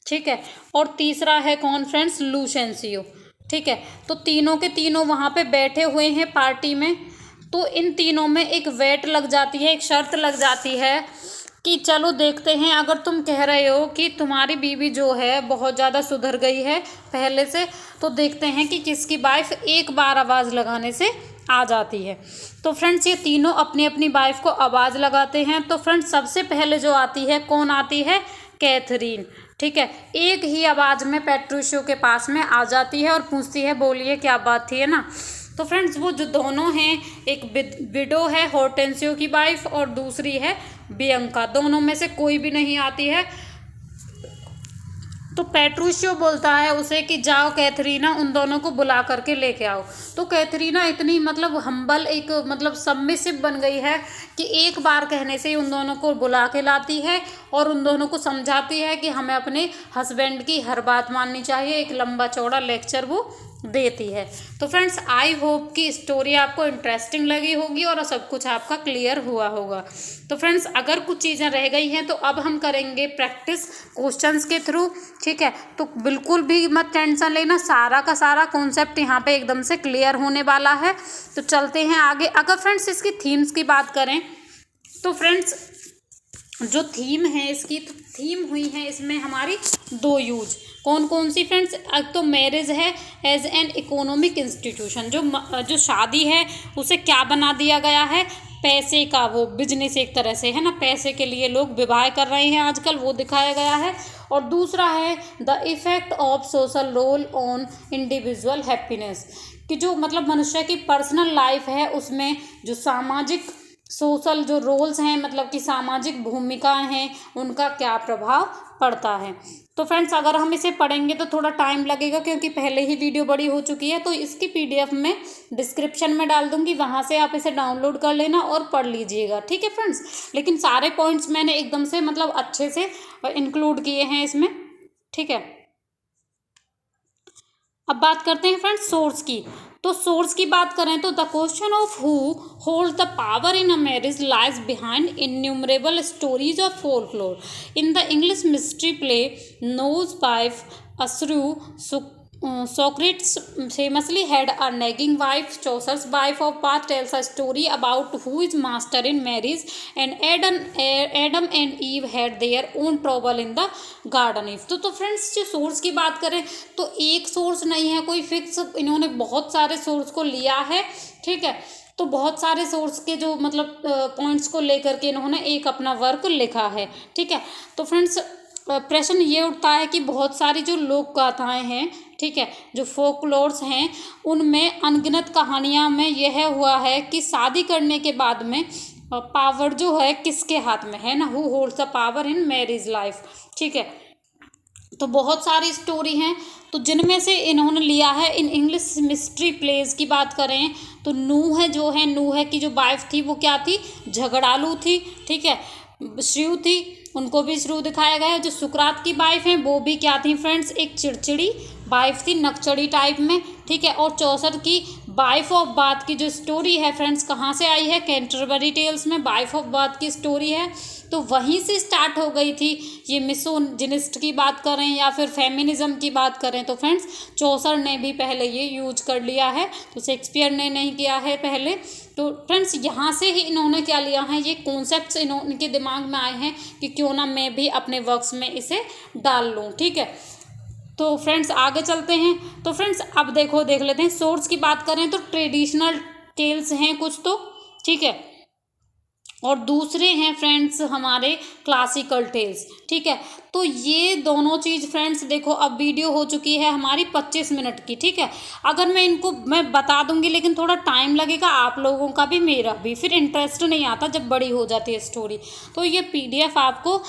ठीक है, और तीसरा है कौन फ्रेंड्स, लुसेंसियो। ठीक है, तो तीनों के तीनों वहाँ पे बैठे हुए हैं पार्टी में। तो इन तीनों में एक वेट लग जाती है, एक शर्त लग जाती है कि चलो देखते हैं, अगर तुम कह रहे हो कि तुम्हारी बीवी जो है बहुत ज़्यादा सुधर गई है पहले से, तो देखते हैं कि किसकी वाइफ एक बार आवाज़ लगाने से आ जाती है। तो फ्रेंड्स ये तीनों अपनी अपनी वाइफ को आवाज़ लगाते हैं। तो फ्रेंड्स सबसे पहले जो आती है, कौन आती है, कैथरीन। ठीक है, एक ही आवाज़ में पेट्रूशियो के पास में आ जाती है और पूछती है, बोलिए क्या बात थी, है ना। तो फ्रेंड्स वो जो दोनों हैं, एक विडो है हॉर्टेंसियो की वाइफ और दूसरी है बियंका, दोनों में से कोई भी नहीं आती है। तो पेट्रूशियो बोलता है उसे कि जाओ कैथरीना, उन दोनों को बुला करके लेके आओ। तो कैथरीना इतनी मतलब हम्बल, एक मतलब सबमिसिव बन गई है कि एक बार कहने से ही उन दोनों को बुला के लाती है और उन दोनों को समझाती है कि हमें अपने हस्बैंड की हर बात माननी चाहिए। एक लंबा चौड़ा लेक्चर वो देती है। तो फ्रेंड्स आई होप कि स्टोरी आपको इंटरेस्टिंग लगी होगी और सब कुछ आपका क्लियर हुआ होगा। तो फ्रेंड्स अगर कुछ चीज़ें रह गई हैं तो अब हम करेंगे प्रैक्टिस क्वेश्चंस के थ्रू। ठीक है, तो बिल्कुल भी मत टेंशन लेना, सारा का सारा कॉन्सेप्ट यहाँ पे एकदम से क्लियर होने वाला है। तो चलते हैं आगे। अगर फ्रेंड्स इसकी थीम्स की बात करें तो फ्रेंड्स जो थीम है इसकी, तो थीम हुई है इसमें हमारी दो यूज। कौन कौन सी फ्रेंड्स, एक तो मैरिज है एज एन इकोनॉमिक इंस्टीट्यूशन, जो शादी है उसे क्या बना दिया गया है, पैसे का वो बिजनेस एक तरह से, है ना, पैसे के लिए लोग विवाह कर रहे हैं आजकल, वो दिखाया गया है। और दूसरा है the effect of social roll on individual happiness, कि जो मतलब मनुष्य की पर्सनल लाइफ है उसमें जो सामाजिक सोशल जो रोल्स हैं, मतलब कि सामाजिक भूमिकाएं हैं, उनका क्या प्रभाव पड़ता है। तो फ्रेंड्स अगर हम इसे पढ़ेंगे तो थोड़ा टाइम लगेगा क्योंकि पहले ही वीडियो बड़ी हो चुकी है। तो इसकी PDF में डिस्क्रिप्शन में डाल दूंगी, वहाँ से आप इसे डाउनलोड कर लेना और पढ़ लीजिएगा। ठीक है फ्रेंड्स, लेकिन सारे पॉइंट्स मैंने एकदम से मतलब अच्छे से इंक्लूड किए हैं इसमें। ठीक है, अब बात करते हैं फ्रेंड्स सोर्स की। तो सोर्स की बात करें तो the question of who hold the power in a marriage lies behind innumerable stories of folklore in the English mystery play Noah's wife a shrew Socrates famously had a nagging wife. Chaucer's Wife of Bath tells a story about who is master in marriage, and Adam and Eve had their own trouble in the garden Eve. तो फ्रेंड्स जो सोर्स की बात करें तो एक सोर्स नहीं है कोई फिक्स, इन्होंने बहुत सारे सोर्स को लिया है। ठीक है, तो बहुत सारे सोर्स के जो मतलब पॉइंट्स को लेकर के इन्होंने एक अपना वर्क लिखा है। ठीक है, तो फ्रेंड्स प्रश्न ये उठता है कि बहुत सारी जो लोक गाथाएँ हैं, ठीक है, जो फोकलोर्स हैं, उनमें अनगिनत कहानियाँ में यह हुआ है कि शादी करने के बाद में पावर जो है किसके हाथ में है ना, who holds the power in marriage life. ठीक है, तो बहुत सारी स्टोरी हैं, तो जिनमें से इन्होंने लिया है इन इंग्लिश मिस्ट्री प्लेज की बात करें तो नूह की जो वाइफ थी वो क्या थी, झगड़ालू थी। ठीक है, श्रीव थी, उनको भी श्रीव दिखाया गया है। जो सुकरात की वाइफ हैं वो भी क्या थी फ्रेंड्स, एक चिड़चिड़ी वाइफ थी, नकचड़ी टाइप में। ठीक है, और चौसर की वाइफ ऑफ बाथ की जो स्टोरी है फ्रेंड्स कहाँ से आई है, कैंटरबरी टेल्स में वाइफ ऑफ बाथ की स्टोरी है। तो वहीं से स्टार्ट हो गई थी। ये मिसोजिनिस्ट की बात करें या फिर फेमिनिज्म की बात करें तो फ्रेंड्स चौसर ने भी पहले ये यूज कर लिया है, तो शेक्सपियर ने नहीं किया है पहले। तो फ्रेंड्स यहाँ से ही इन्होंने क्या लिया है, ये कॉन्सेप्ट्स इनके दिमाग में आए हैं कि क्यों ना मैं भी अपने वर्क्स में इसे डाल लूँ। ठीक है, तो फ्रेंड्स आगे चलते हैं। तो फ्रेंड्स अब देख लेते हैं। सोर्स की बात करें तो ट्रेडिशनल टेल्स हैं कुछ तो, ठीक है, और दूसरे हैं फ्रेंड्स हमारे क्लासिकल टेल्स। ठीक है, तो ये दोनों चीज़ फ्रेंड्स देखो, अब वीडियो हो चुकी है हमारी 25 मिनट की। ठीक है, अगर मैं बता दूंगी लेकिन थोड़ा टाइम लगेगा आप लोगों का भी मेरा भी, फिर इंटरेस्ट नहीं आता जब बड़ी हो जाती है स्टोरी। तो ये PDF आपको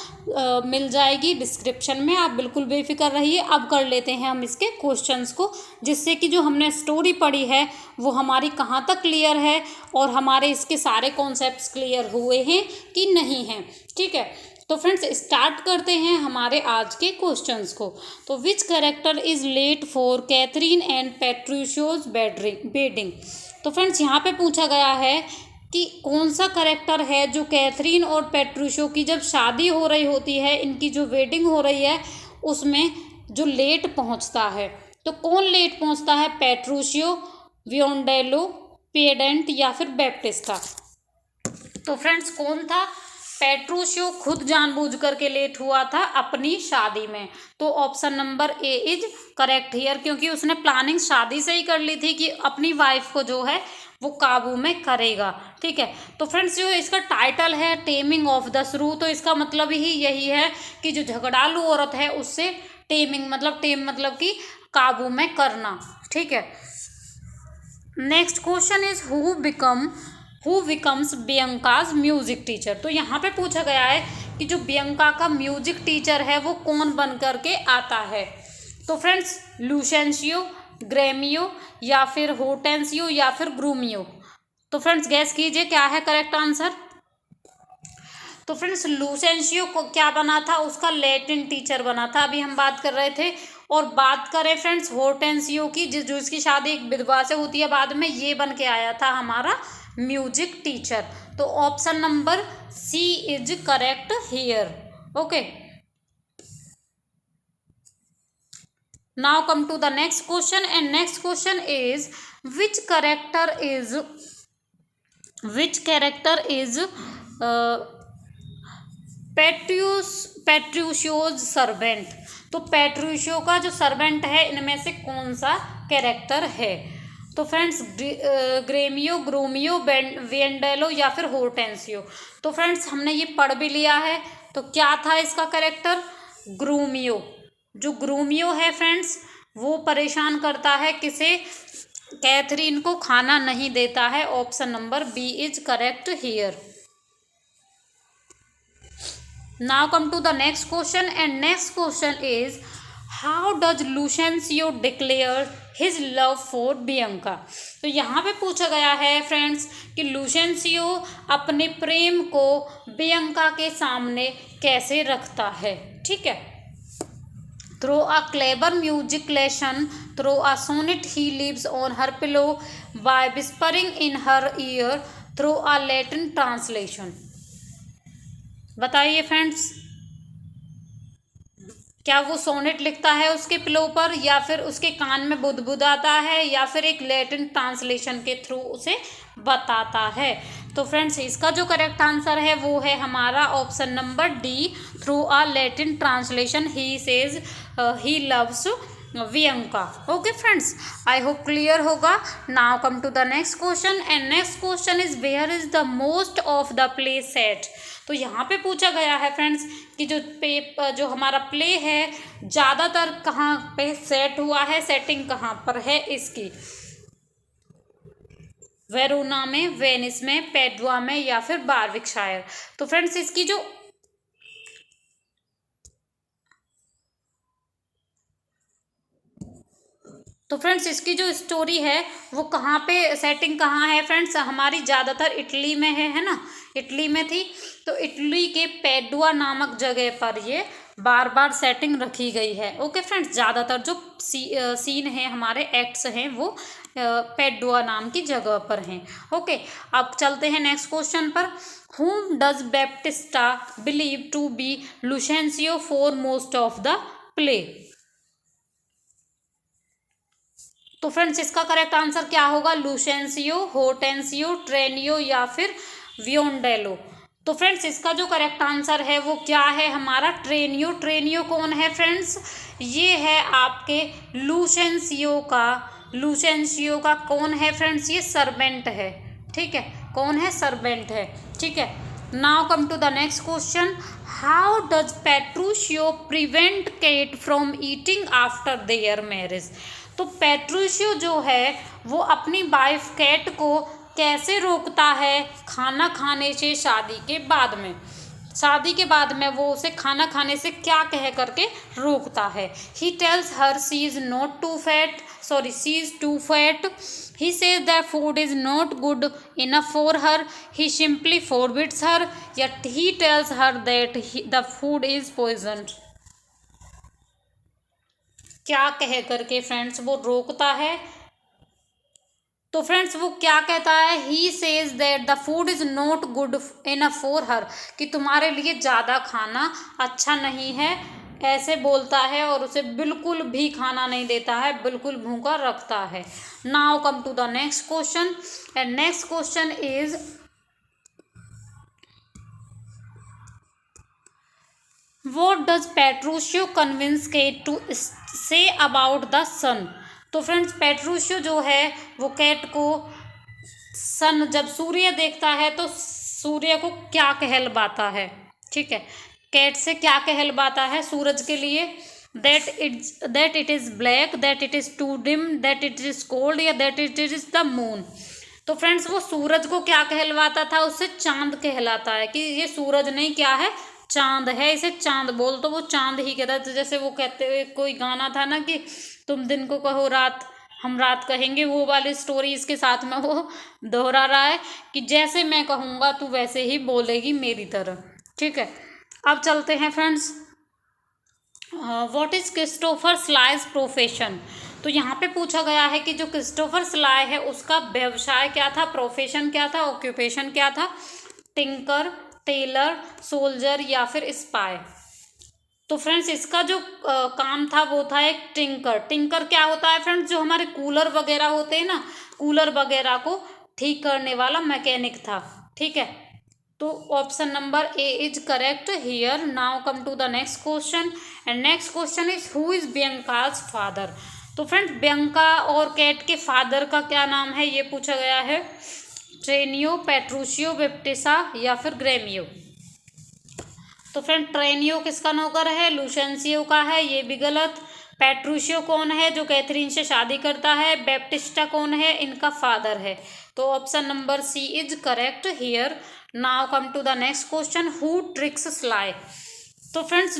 मिल जाएगी डिस्क्रिप्शन में, आप बिल्कुल बेफिक्र रहिए। अब कर लेते हैं हम इसके क्वेश्चंस को, जिससे कि जो हमने स्टोरी पढ़ी है वो हमारी कहाँ तक क्लियर है और हमारे इसके सारे कॉन्सेप्ट्स क्लियर हुए हैं कि नहीं हैं। ठीक है, तो फ्रेंड्स स्टार्ट करते हैं हमारे आज के क्वेश्चंस को। तो which character is late for Katherine and Petruchio's wedding. तो फ्रेंड्स यहाँ पे पूछा गया है कि कौन सा कैरेक्टर है जो कैथरीन और पेट्रूशियो की जब शादी हो रही होती है, इनकी जो वेडिंग हो रही है उसमें जो लेट पहुँचता है। तो कौन लेट पहुँचता है, पेट्रूशियो, वियोंडेलो, पेडेंट या फिर बैप्टिस्टा। तो फ्रेंड्स कौन था, पेट्रूशियो खुद जानबूझ करके लेट हुआ था अपनी शादी में। तो option number A is correct here, क्योंकि उसने प्लानिंग शादी से ही कर ली थी कि अपनी वाइफ को जो है वो काबू में करेगा। ठीक है, तो फ्रेंड्स जो इसका टाइटल है टेमिंग ऑफ द श्रू, तो इसका मतलब ही यही है कि जो झगड़ालू औरत है उससे टेम मतलब कि काबू में करना। ठीक है, next question is who becomes Bianca's music teacher. तो यहाँ पे पूछा गया है कि जो बियंका का म्यूजिक टीचर है वो कौन बन करके आता है। तो फ्रेंड्स लुसेंशियो, ग्रेमियो या फिर होटेंसियो या फिर ग्रूमियो। तो फ्रेंड्स गैस कीजिए क्या है करेक्ट आंसर। तो फ्रेंड्स लुसेंशियो को क्या बना था, उसका लैटिन टीचर बना था, अभी हम बात कर रहे थे। और बात करें फ्रेंड्स होटेंसियो की, जो इसकी शादी एक विधवा से होती है बाद में, ये बन के आया था हमारा म्यूजिक टीचर। तो option number C is correct here. Okay, now come to the next question and next question is which character is Petruchio's servant. तो पेट्रूशियो का जो सर्वेंट है इनमें से कौन सा कैरेक्टर है। तो फ्रेंड्स ग्रेमियो, ग्रूमियो, वियोंडेलो या फिर होटेंसियो। तो फ्रेंड्स हमने ये पढ़ भी लिया है, तो क्या था इसका कैरेक्टर, ग्रूमियो। जो ग्रूमियो है फ्रेंड्स वो परेशान करता है किसे, कैथरीन को खाना नहीं देता है। Option number B is correct here. Now come to the next question and next question is how does Lucencio declare his love for Bianca। तो यहाँ पे पूछा गया है फ्रेंड्स कि लुसेंसियो अपने प्रेम को बियंका के सामने कैसे रखता है। ठीक है, through a clever music lesson, through a sonnet he leaves on her pillow, by whispering in her ear, through a Latin translation. बताइए फ्रेंड्स, क्या वो सोनेट लिखता है उसके पिलो पर, या फिर उसके कान में बुदबुदाता है, या फिर एक लैटिन ट्रांसलेशन के थ्रू उसे बताता है। तो फ्रेंड्स इसका जो करेक्ट आंसर है वो है हमारा option number D, through a Latin translation he says he loves Bianca. Okay friends, I hope clear होगा। Now come to the next question and next question is where is the most of the play set. तो यहाँ पे पूछा गया है फ्रेंड्स कि जो हमारा प्ले है ज़्यादातर कहाँ पे सेट हुआ है, सेटिंग कहाँ पर है इसकी, वेरोना में, वेनिस में, पेडुआ में या फिर बारविकशायर। तो फ्रेंड्स इसकी जो स्टोरी है वो कहाँ पे सेटिंग कहाँ है फ्रेंड्स, हमारी ज़्यादातर इटली में है ना, इटली में थी। तो इटली के पेडुआ नामक जगह पर ये बार बार सेटिंग रखी गई है। ओके फ्रेंड्स, ज़्यादातर जो सीन है हमारे एक्ट्स हैं वो पेडुआ नाम की जगह पर हैं। ओके, अब चलते हैं नेक्स्ट क्वेश्चन पर। Whom does Baptista believe to be Lucencio for most of the play? तो फ्रेंड्स इसका करेक्ट आंसर क्या होगा? लुसेंसियो, होर्टेंसियो, ट्रेनियो या फिर वियोंडेलो। तो फ्रेंड्स इसका जो करेक्ट आंसर है वो क्या है हमारा? ट्रेनियो। ट्रेनियो कौन है फ्रेंड्स? ये है आपके लुसेंसियो का कौन है फ्रेंड्स? ये सर्वेंट है, ठीक है। कौन है? सर्वेंट है, ठीक है। Now come to the next question. How does Petruchio prevent Kate from eating after their marriage? तो पेट्रूशियो जो है वो अपनी वाइफ केट को कैसे रोकता है खाना खाने से शादी के बाद में? शादी के बाद में वो उसे खाना खाने से क्या कह करके रोकता है? He tells her she is not too fat, sorry she is too fat. He says that food is not good enough for her. He simply forbids her, yet he tells her that the food is poison. क्या कह करके फ्रेंड्स वो रोकता है? तो फ्रेंड्स वो क्या कहता है? ही says that the food is not good enough for हर, कि तुम्हारे लिए ज़्यादा खाना अच्छा नहीं है, ऐसे बोलता है और उसे बिल्कुल भी खाना नहीं देता है, बिल्कुल भूखा रखता है। Now come to the next question, and next question is what does Petruchio convince Kate to say about the sun? तो फ्रेंड्स पेट्रूशियो जो है वो कैट को सन, जब सूर्य देखता है तो सूर्य को क्या कहलवाता है? ठीक है, कैट से क्या कहलवाता है सूरज के लिए? That it is black, that it is too dim, that it is cold, या that it is the moon. तो फ्रेंड्स वो सूरज को क्या कहलवाता था? उससे चांद कहलाता है, कि ये सूरज नहीं क्या है? चांद है, इसे चांद बोल, तो वो चांद ही कहता है। तो जैसे वो कहते हुए कोई गाना था ना कि तुम दिन को कहो रात हम रात कहेंगे, वो वाली स्टोरी इसके साथ में वो दोहरा रहा है कि जैसे मैं कहूँगा तू वैसे ही बोलेगी मेरी तरह, ठीक है। अब चलते हैं friends, what is Christopher स्लाइज profession? तो यहाँ पे पूछा गया है कि जो क्रिस्टोफर स्लाय है उसका व्यवसाय क्या था, प्रोफेशन क्या था, ऑक्यूपेशन क्या था? टिंकर, टेलर, सोल्जर या फिर स्पाई? तो फ्रेंड्स इसका जो काम था वो था एक टिंकर। टिंकर क्या होता है फ्रेंड्स? जो हमारे कूलर वगैरह होते हैं ना, कूलर वगैरह को ठीक करने वाला मैकेनिक था, ठीक है। तो option number A is correct here. Now come to the next question, and next question is who is Bianca's father? तो फ्रेंड्स बियंका और कैट के फादर का क्या नाम है ये पूछा गया है। ट्रेनियो, पेट्रूशियो, बेप्टिसा या फिर ग्रेमियो? तो फ्रेंड ट्रेनियो किसका नौकर है? लुसेंसियो का है, ये भी गलत। पेट्रूशियो कौन है? जो कैथरीन से शादी करता है। बैप्टिस्टा कौन है? इनका फादर है। तो option number C is correct here. Now come to the next question, who tricks Sly? तो फ्रेंड्स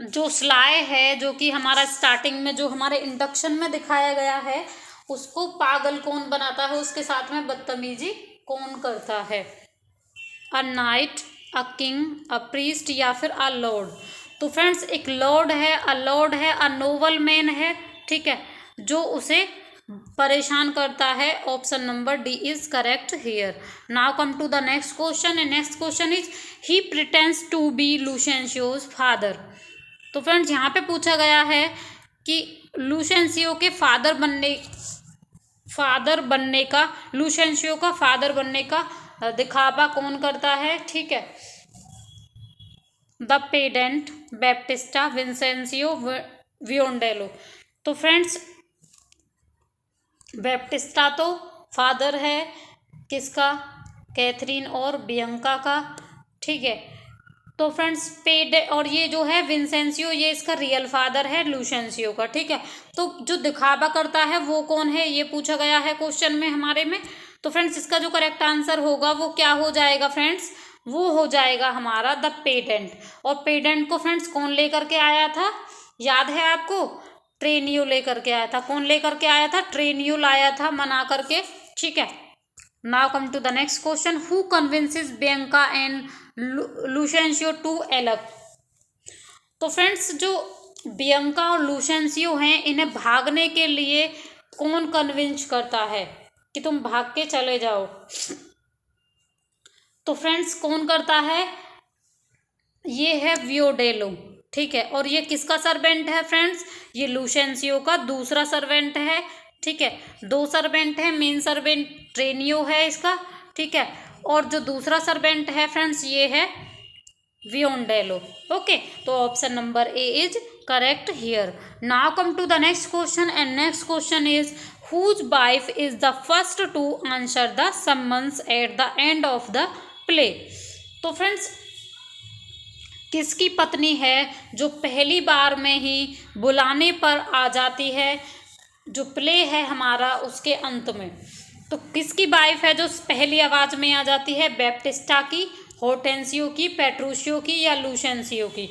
जो स्लाय है, जो कि हमारा स्टार्टिंग में जो हमारे इंडक्शन में दिखाया गया है, उसको पागल कौन बनाता है, उसके साथ में बदतमीजी कौन करता है? A night, a king, a priest या फिर अ लॉर्ड? तो फ्रेंड्स एक लॉर्ड है, अ लॉर्ड है, अ नोबल मैन है, ठीक है, जो उसे परेशान करता है। Option number D is correct here. Now come to the next question, and next question is he pretends to be Lucentio's father? तो फ्रेंड्स यहाँ पे पूछा गया है कि लुसेंसियो के फादर बनने का, लुसेंसियो का फादर बनने का दिखावा कौन करता है, ठीक है। The pedant, Baptista, Vincentio, Biondello? तो फ्रेंड्स बैप्टिस्टा तो फादर है किसका? कैथरीन और बियंका का, ठीक है। तो फ्रेंड्स और ये जो है विंसेंसियो, ये इसका रियल फादर है लुसेंसियो का, ठीक है। तो जो दिखावा करता है वो कौन है ये पूछा गया है क्वेश्चन में हमारे में। तो फ्रेंड्स इसका जो करेक्ट आंसर होगा वो क्या हो जाएगा फ्रेंड्स? वो हो जाएगा हमारा द पेडेंट। और पेडेंट को फ्रेंड्स कौन लेकर के आया था, याद है आपको? ट्रेनियो लेकर के आया था। कौन लेकर के आया था? ट्रेनियो लाया था मना करके, ठीक है। Now come to the next question, who convinces Bianca and Lucentio to elope. तो फ्रेंड्स जो बियंका और लुशेंशियो हैं, इन्हें भागने के लिए कौन कन्विंस करता है कि तुम भाग के चले जाओ। तो फ्रेंड्स कौन करता है, ये है वियोडेलो, ठीक है। और ये किसका सर्वेंट है फ्रेंड्स, ये लुशेंशियो का दूसरा सर्वेंट है, ठीक है। दो सर्वेंट है, मेन सर्वेंट ट्रेनियो है इसका, ठीक है। और जो दूसरा सर्वेंट है फ्रेंड्स ये है वियोडेलो। ओके, तो option number A is correct here. Now come to the next question and next question is whose wife is the first to answer the summons at the end of the play। तो फ्रेंड्स किसकी पत्नी है जो पहली बार में ही बुलाने पर आ जाती है, जो प्ले है हमारा उसके अंत में। तो किसकी वाइफ है जो पहली आवाज में आ जाती है, बैप्टिस्टा की, होर्टेंसियो की, पेट्रूशियो की या लुशेंशियो की।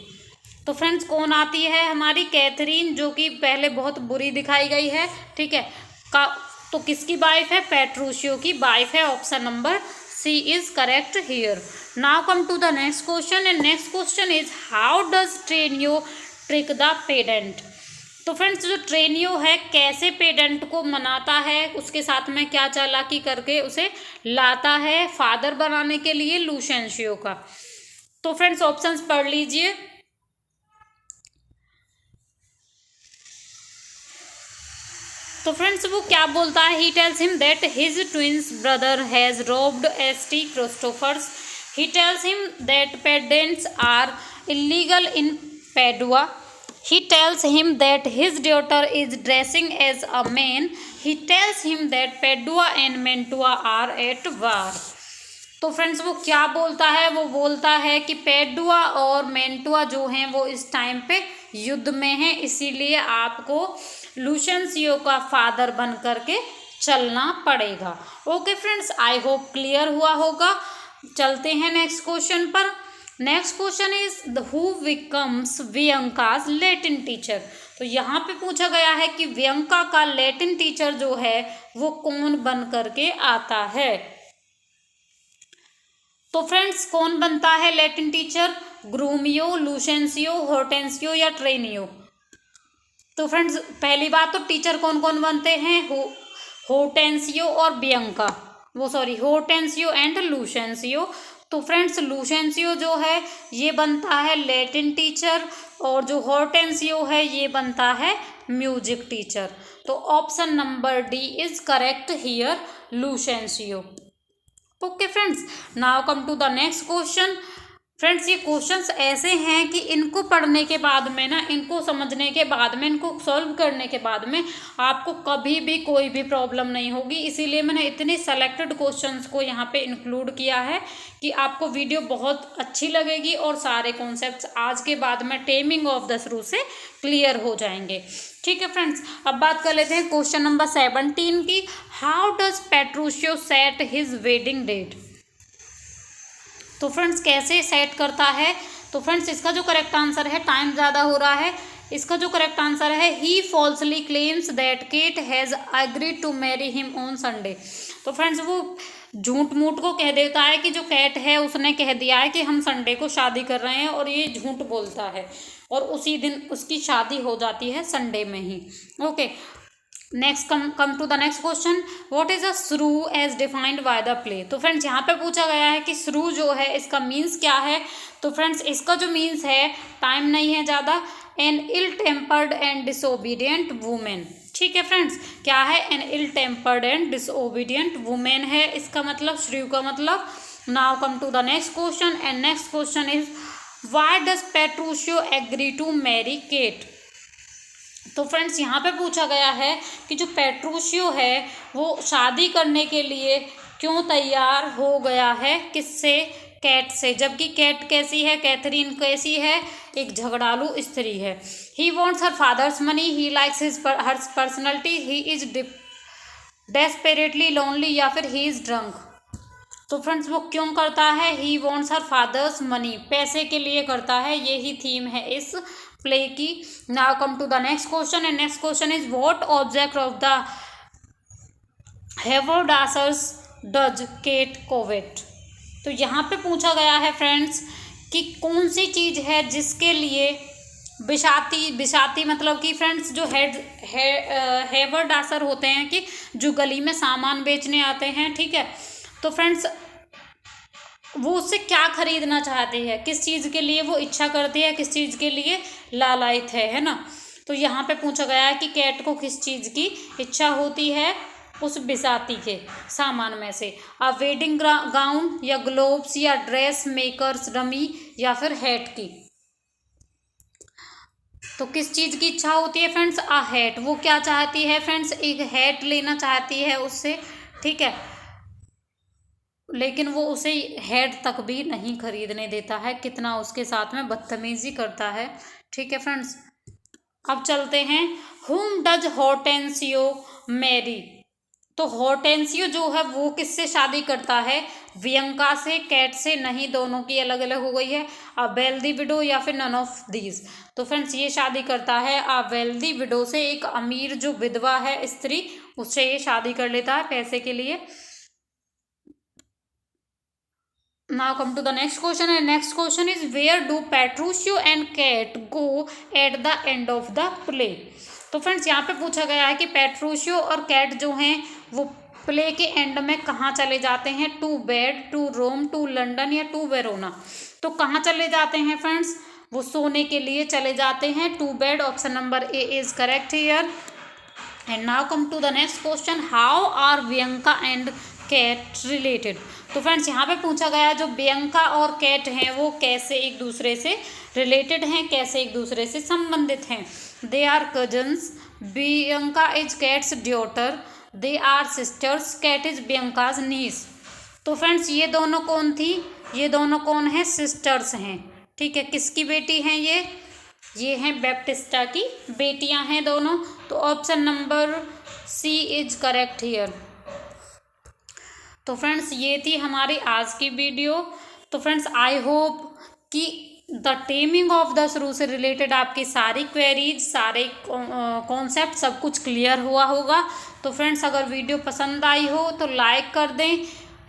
तो फ्रेंड्स कौन आती है, हमारी कैथरीन, जो कि पहले बहुत बुरी दिखाई गई है, ठीक है। तो किसकी वाइफ है, पेट्रूशियो की वाइफ है। Option number C is correct here. Now come to the next question and next question is how does Tranio trick the pedant. तो फ्रेंड्स जो ट्रेनियो है कैसे पेडेंट को मनाता है, उसके साथ में क्या चालाकी करके उसे लाता है फादर बनाने के लिए लुशेंशियो का। तो फ्रेंड्स ऑप्शंस पढ़ लीजिए। तो फ्रेंड्स वो क्या बोलता है, he tells him that his twins brother has robbed S T Christopher's. He tells him that pedants are illegal in Padua. He tells him that his daughter is dressing as a man. He tells him that Padua and Mantua are at war. तो फ्रेंड्स वो क्या बोलता है, वो बोलता है कि पेडुआ और मेंटुआ जो हैं वो इस टाइम पे युद्ध में हैं, इसीलिए आपको लुशेंशियो का फादर बन करके चलना पड़ेगा। Okay friends, I hope clear हुआ होगा। चलते हैं नेक्स्ट क्वेश्चन पर। Next question is who becomes Bianca's Latin teacher. तो यहाँ पे पूछा गया है कि वियंका का लैटिन टीचर जो है वो कौन बन करके आता है। तो फ्रेंड्स कौन बनता है लैटिन टीचर, ग्रूमियो, लुशेंशियो, होर्टेंसियो या ट्रेनियो। तो फ्रेंड्स पहली बात तो टीचर कौन कौन बनते हैं, होर्टेंसियो और बियंका, होर्टेंसियो एंड लुशेंशियो। तो फ्रेंड्स लुशेंशियो जो है ये बनता है लैटिन टीचर और जो होर्टेंसियो है ये बनता है म्यूजिक टीचर। तो option number D is correct here, Lucentio. Okay friends, now come to the next question. Friends ये क्वेश्चंस ऐसे हैं कि इनको पढ़ने के बाद में ना, इनको समझने के बाद में, इनको सॉल्व करने के बाद में आपको कभी भी कोई भी प्रॉब्लम नहीं होगी। इसीलिए मैंने इतने सेलेक्टेड क्वेश्चंस को यहाँ पे इंक्लूड किया है कि आपको वीडियो बहुत अच्छी लगेगी और सारे कॉन्सेप्ट्स आज के बाद में टेमिंग ऑफ द श्रू से क्लियर हो जाएंगे। ठीक है फ्रेंड्स, अब बात कर लेते हैं क्वेश्चन नंबर 17 की। How does Petruchio set his wedding date. तो फ्रेंड्स कैसे सेट करता है, तो फ्रेंड्स इसका जो करेक्ट आंसर है, टाइम ज़्यादा हो रहा है, इसका जो करेक्ट आंसर है he falsely claims that Kate has agreed to marry him on Sunday. तो फ्रेंड्स वो झूठ मूठ को कह देता है कि जो कैट है उसने कह दिया है कि हम संडे को शादी कर रहे हैं, और ये झूठ बोलता है और उसी दिन उसकी शादी हो जाती है संडे में ही। Okay, next come to the next question, what is a shrew as defined by the play. तो फ्रेंड्स यहाँ पे पूछा गया है कि श्रू जो है इसका मीन्स क्या है। तो फ्रेंड्स इसका जो मीन्स है, टाइम नहीं है ज़्यादा, an ill tempered and disobedient women. ठीक है फ्रेंड्स, क्या है, an ill tempered and disobedient women है इसका मतलब, श्रू का मतलब। Now come to the next question and next question is why does Petruchio agree to marry Kate. तो फ्रेंड्स यहाँ पे पूछा गया है कि जो पेट्रूशियो है वो शादी करने के लिए क्यों तैयार हो गया है, किससे, कैट से। जबकि कैट कैसी है, कैथरीन कैसी है, एक झगड़ालू स्त्री है। He wants her father's money, he likes her personality, he is desperately lonely या फिर ही इज ड्रंक। तो फ्रेंड्स वो क्यों करता है, he wants her father's money, पैसे के लिए करता है, यही थीम है इस प्ले की। Now come to the next question and next question is what object of the haberdasher's does Kate covet. तो यहाँ पे पूछा गया है फ्रेंड्स कि कौन सी चीज़ है जिसके लिए बिसाती मतलब कि फ्रेंड्स जो हेबरडासर होते हैं कि जो गली में सामान बेचने आते हैं, ठीक है, तो फ्रेंड्स वो उससे क्या खरीदना चाहते हैं, किस चीज़ के लिए वो इच्छा करती है, किस चीज़ के लिए लालायित है ना। तो यहाँ पे पूछा गया है कि कैट को किस चीज़ की इच्छा होती है उस बिसाती के सामान में से। अ वेडिंग गाउन या ग्लोब्स या ड्रेस मेकर्स डमी या फिर हैट की। तो किस चीज़ की इच्छा होती है फ्रेंड्स? अ हैट। वो क्या चाहती है फ्रेंड्स? एक हैट लेना चाहती है उससे, ठीक है, लेकिन वो उसे हैट तक भी नहीं खरीदने देता है। कितना उसके साथ में बदतमीजी करता है, ठीक है फ्रेंड्स। अब चलते हैं, हुम डज हॉर्टेंसियो मैरी। तो हॉर्टेंसियो जो है वो किससे शादी करता है? वियंका से, कैट से नहीं, दोनों की अलग अलग हो गई है। अ वेल्दी विडो या फिर नन ऑफ दीज। तो फ्रेंड्स ये शादी करता है अ वेल्दी विडो से, एक अमीर जो विधवा है स्त्री, उससे ये शादी कर लेता है पैसे के लिए। Now come to the next question, and next question is where do Petruchio and Cat go at the end of the play? तो फ्रेंड्स यहाँ पे पूछा गया है कि पेट्रूशियो और कैट जो हैं वो प्ले के एंड में कहाँ चले जाते हैं? To bed, to Rome, to London या टू वेरोना। तो कहाँ चले जाते हैं फ्रेंड्स? वो सोने के लिए चले जाते हैं, to bed. Option number A is correct here. And now come to the next question, how are Bianca and Kate related? तो फ्रेंड्स यहाँ पे पूछा गया जो बियंका और कैट हैं वो कैसे एक दूसरे से रिलेटेड हैं, कैसे एक दूसरे से संबंधित हैं। They are cousins, Bianca is Kate's daughter, they are sisters, Kate is Bianca's niece. तो फ्रेंड्स ये दोनों कौन थी? ये दोनों कौन है? सिस्टर्स हैं, ठीक है। किसकी बेटी हैं ये हैं बैप्टिस्टा की बेटियां हैं दोनों। तो option number C is correct here. तो फ्रेंड्स ये थी हमारी आज की वीडियो। तो फ्रेंड्स आई होप कि the taming of the shrew से रिलेटेड आपकी सारी क्वेरीज, सारे कॉन्सेप्ट सब कुछ क्लियर हुआ होगा। तो फ्रेंड्स अगर वीडियो पसंद आई हो तो लाइक कर दें।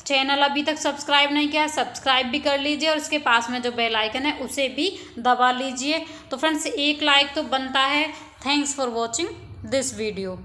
चैनल अभी तक सब्सक्राइब नहीं किया है, सब्सक्राइब भी कर लीजिए और इसके पास में जो बेल आइकन है उसे भी दबा लीजिए। तो फ्रेंड्स एक लाइक तो बनता है। Thanks for watching this video.